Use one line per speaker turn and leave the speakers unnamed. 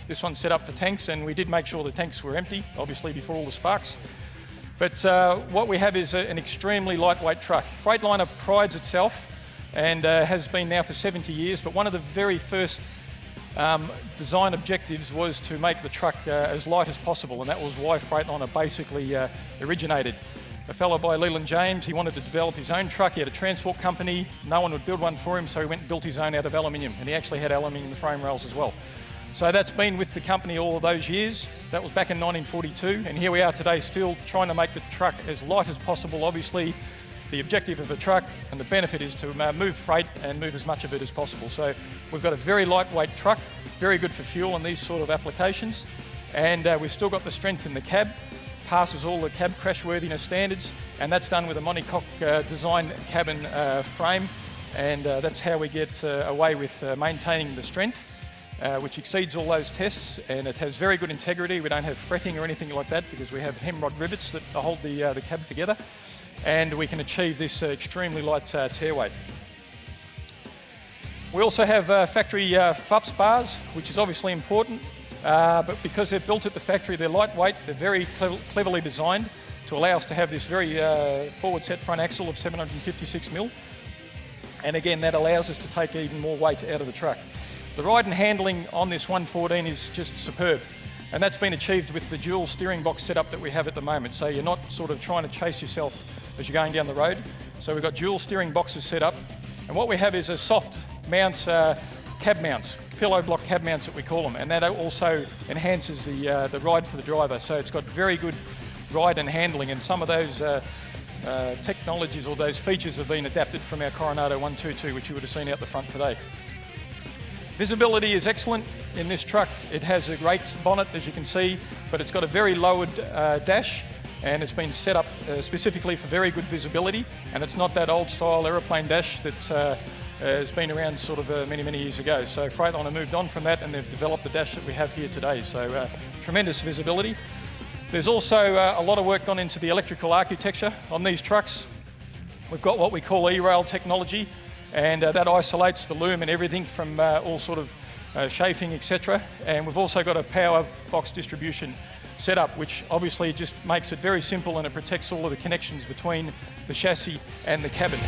This one's set up for tanks, and we did make sure the tanks were empty, obviously before all the sparks. But what we have is an extremely lightweight truck. Freightliner prides itself, and has been now for 70 years, but one of the very first design objectives was to make the truck as light as possible, and that was why Freightliner basically originated. A fellow by Leland James, he wanted to develop his own truck. He had a transport company, no one would build one for him, so he went and built his own out of aluminium, and he actually had aluminium frame rails as well. So that's been with the company all of those years. That was back in 1942, and here we are today still trying to make the truck as light as possible. Obviously, the objective of a truck and the benefit is to move freight and move as much of it as possible. So we've got a very lightweight truck, very good for fuel and these sort of applications, and we've still got the strength in the cab, passes all the cab crashworthiness standards, and that's done with a monocoque design cabin frame, and that's how we get away with maintaining the strength, which exceeds all those tests, and it has very good integrity. We don't have fretting or anything like that because we have hem rod rivets that hold the cab together, and we can achieve this extremely light tear weight. We also have factory FUPS bars, which is obviously important, but because they're built at the factory, they're lightweight, they're very cleverly designed to allow us to have this very forward set front axle of 756mm, and again that allows us to take even more weight out of the truck. The ride and handling on this 114 is just superb, and that's been achieved with the dual steering box setup that we have at the moment, so you're not sort of trying to chase yourself as you're going down the road. So we've got dual steering boxes set up, and what we have is a soft mount, cab mounts, pillow block cab mounts that we call them, and that also enhances the ride for the driver. So it's got very good ride and handling, and some of those technologies or those features have been adapted from our Coronado 122, which you would have seen out the front today. Visibility is excellent in this truck. It has a great bonnet, as you can see, but it's got a very lowered dash, and it's been set up specifically for very good visibility, and it's not that old style aeroplane dash that has been around sort of many, many years ago. So Freightliner moved on from that, and they've developed the dash that we have here today. So tremendous visibility. There's also a lot of work gone into the electrical architecture on these trucks. We've got what we call E-rail technology, and that isolates the loom and everything from all sort of chafing, etc. And we've also got a power box distribution setup, which obviously just makes it very simple, and it protects all of the connections between the chassis and the cabin.